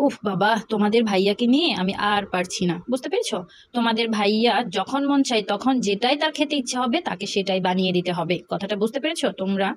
উফ বাবা, তোমাদের ভাইয়াকে নিয়ে আমি আর পারছি না, বুঝতে পেরেছো? তোমাদের ভাইয়া যখন মন চায় তখন যেটাই তার খেতে ইচ্ছা হবে তাকে সেটাই বানিয়ে দিতে হবে, কথাটা বুঝতে পেরেছো তোমরা?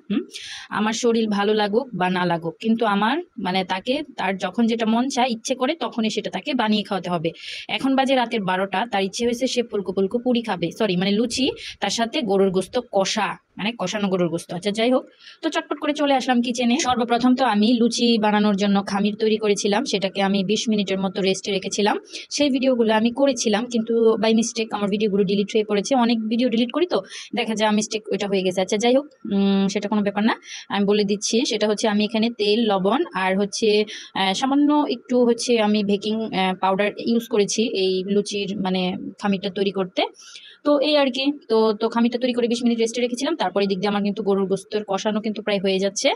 আমার শরীর ভালো লাগুক বা না লাগুক, কিন্তু আমার মানে তাকে তার যখন যেটা মন চায় ইচ্ছে করে তখনই সেটা তাকে বানিয়ে খাওয়াতে হবে। এখন বাজে রাতের 12টা, তার ইচ্ছে হয়েছে সে ফুলকো ফুলকো পুরি খাবে, সরি মানে লুচি, তার সাথে গরুর গোস্ত কষা, মানে কষানো গরুর গোস্ত। আচ্ছা যাই হোক, তো চটপট করে চলে আসলাম কিচেনে। সর্বপ্রথম তো আমি লুচি বানানোর জন্য খামির তৈরি করেছিলাম, সেটাকে আমি 20 মিনিটের মতো রেস্টে রেখেছিলাম। সেই ভিডিওগুলো আমি করেছিলাম, কিন্তু বাই মিস্টেক আমার ভিডিওগুলো ডিলিট হয়ে পড়েছে। অনেক ভিডিও ডিলিট করি তো দেখা যায় মিস্টেক ওইটা হয়ে গেছে। আচ্ছা যাই হোক, সেটা কোনো ব্যাপার না, আমি বলে দিচ্ছি। সেটা হচ্ছে আমি এখানে তেল, লবণ আর হচ্ছে সামান্য একটু হচ্ছে আমি বেকিং পাউডার ইউজ করেছি এই লুচির মানে খামিরটা তৈরি করতে। তো এই আর কি। তো খামিরটা তৈরি করে 20 মিনিট রেস্টে রেখেছিলাম। তারপরে দিক দিয়ে আমার কিন্তু গরুর গোস্তের কষানো কিন্তু প্রায় হয়ে যাচ্ছে।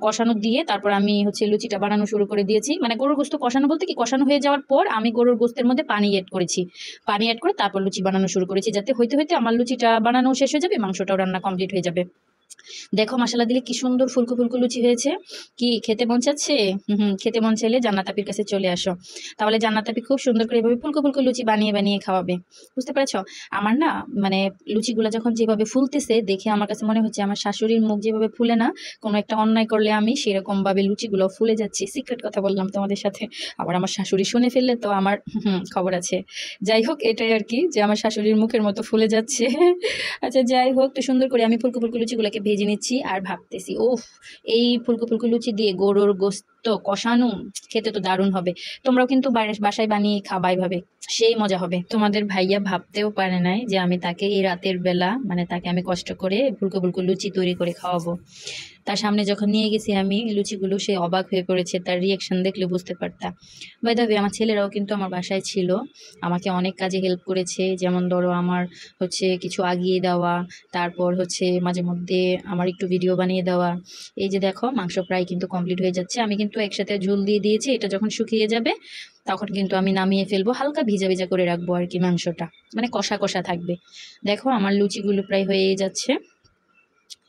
কষানো দিয়ে তারপর আমি হচ্ছে লুচিটা বানানো শুরু করে দিয়েছি। মানে গরুর গোস্ত কষানো বলতে কি, কষানো হয়ে যাওয়ার পর আমি গরুর গোস্তের মধ্যে পানি অ্যাড করেছি। পানি অ্যাড করে তারপর লুচি বানানো শুরু করেছি, যাতে হইতে হইতে আমার লুচিটা বানানো শেষ হয়ে যাবে, মাংসটাও রান্না কমপ্লিট হয়ে যাবে। দেখো মশলা দিলে কি সুন্দর ফুলকো ফুলকো লুচি হয়েছে। কি খেতে মন চাচ্ছে? খেতে মন চাইলে জান্নাত আপির কাছে চলে আসো, তাহলে জান্নাত আপি খুব সুন্দর করে এভাবে ফুলকো ফুলকো লুচি বানিয়ে বানিয়ে খাওয়াবে। বুঝতে পেরেছো? আমার না মানে লুচিগুলো যখন যেভাবে ফুলতেছে দেখে আমার কাছে মনে হচ্ছে আমার শাশুড়ির মুখ যেভাবে ফুলে না, কোনো একটা অন্যায় করলে আমি সেরকম ভাবে লুচিগুলো ফুলে যাচ্ছি। সিক্রেট কথা বললাম তোমাদের সাথে, আবার আমার শাশুড়ি শুনে ফেললে তো আমার খবর আছে। যাই হোক, এটাই আর কি, যে আমার শাশুড়ির মুখের মতো ফুলে যাচ্ছে। আচ্ছা যাই হোক, তো সুন্দর করে আমি ফুলকো ফুলকো লুচিগুলোকে ভেজে নিচ্ছি আর ভাবতেছি, ওফ, এই ফুলকো ফুলকো লুচি দিয়ে গরুর গোস্ত কষানো খেতে তো দারুণ হবে। তোমরাও কিন্তু বাসায় বানিয়ে খাবা, এভাবে সেই মজা হবে। তোমাদের ভাইয়া ভাবতেও পারে নাই যে আমি তাকে এই রাতের বেলা মানে তাকে আমি কষ্ট করে ফুলকো ফুলকো লুচি তৈরি করে খাওয়াবো। তার সামনে যখন নিয়ে গেছি আমি লুচিগুলো, সে অবাক হয়ে পড়েছে, তার রিয়াকশন দেখলে বুঝতে পারতাম। বাই দ্য ওয়ে, আমার ছেলেরাও কিন্তু আমার বাসায় ছিল, আমাকে অনেক কাজে হেল্প করেছে। যেমন ধরো আমার হচ্ছে কিছু আগিয়ে দেওয়া, তারপর হচ্ছে মাঝে মধ্যে আমার একটু ভিডিও বানিয়ে দেওয়া। এই যে দেখো মাংস প্রায় কিন্তু কমপ্লিট হয়ে যাচ্ছে, আমি কিন্তু একসাথে ঝোল দিয়ে দিয়েছি। এটা যখন শুকিয়ে যাবে তখন কিন্তু আমি নামিয়ে ফেলবো, হালকা ভিজা ভিজা করে রাখবো আর কি, মাংসটা মানে কষা কষা থাকবে। দেখো আমার লুচিগুলো প্রায় হয়ে যাচ্ছে।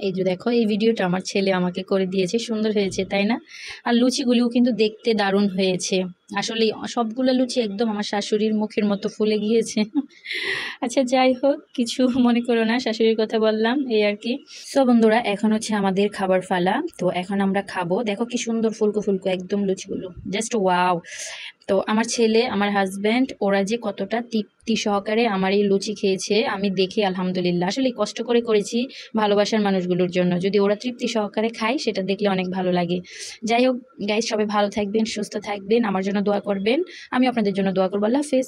এই যে দেখো, এই ভিডিওটা আমার ছেলে আমাকে করে দিয়েছে, সুন্দর হয়েছে তাই না? আর লুচিগুলিও কিন্তু দেখতে দারুণ হয়েছে। আসলে সবগুলো লুচি একদম আমার শাশুড়ির মুখের মতো ফুলে গিয়েছে। আচ্ছা যাই হোক, কিছু মনে করো না, শাশুড়ির কথা বললাম, এই আর কি। সো বন্ধুরা, এখন হচ্ছে আমাদের খাবার ফালা, তো এখন আমরা খাবো। দেখো কি সুন্দর ফুলকো ফুলকো একদম লুচিগুলো, জাস্ট ওয়াও। তো আমার ছেলে, আমার হাজবেন্ড, ওরা যে কতটা তৃপ্তি সহকারে আমার এই লুচি খেয়েছে আমি দেখি আলহামদুলিল্লাহ। আসলে কষ্ট করে করেছি ভালোবাসার মানুষগুলোর জন্য, যদি ওরা তৃপ্তি সহকারে খায় সেটা দেখলে অনেক ভালো লাগে। যাই হোক গাইস, সবাই ভালো থাকবেন, সুস্থ থাকবেন, আমার জন্য দোয়া করবেন, আমি আপনাদের জন্য দোয়া করবো। আল্লাহ হাফেজ।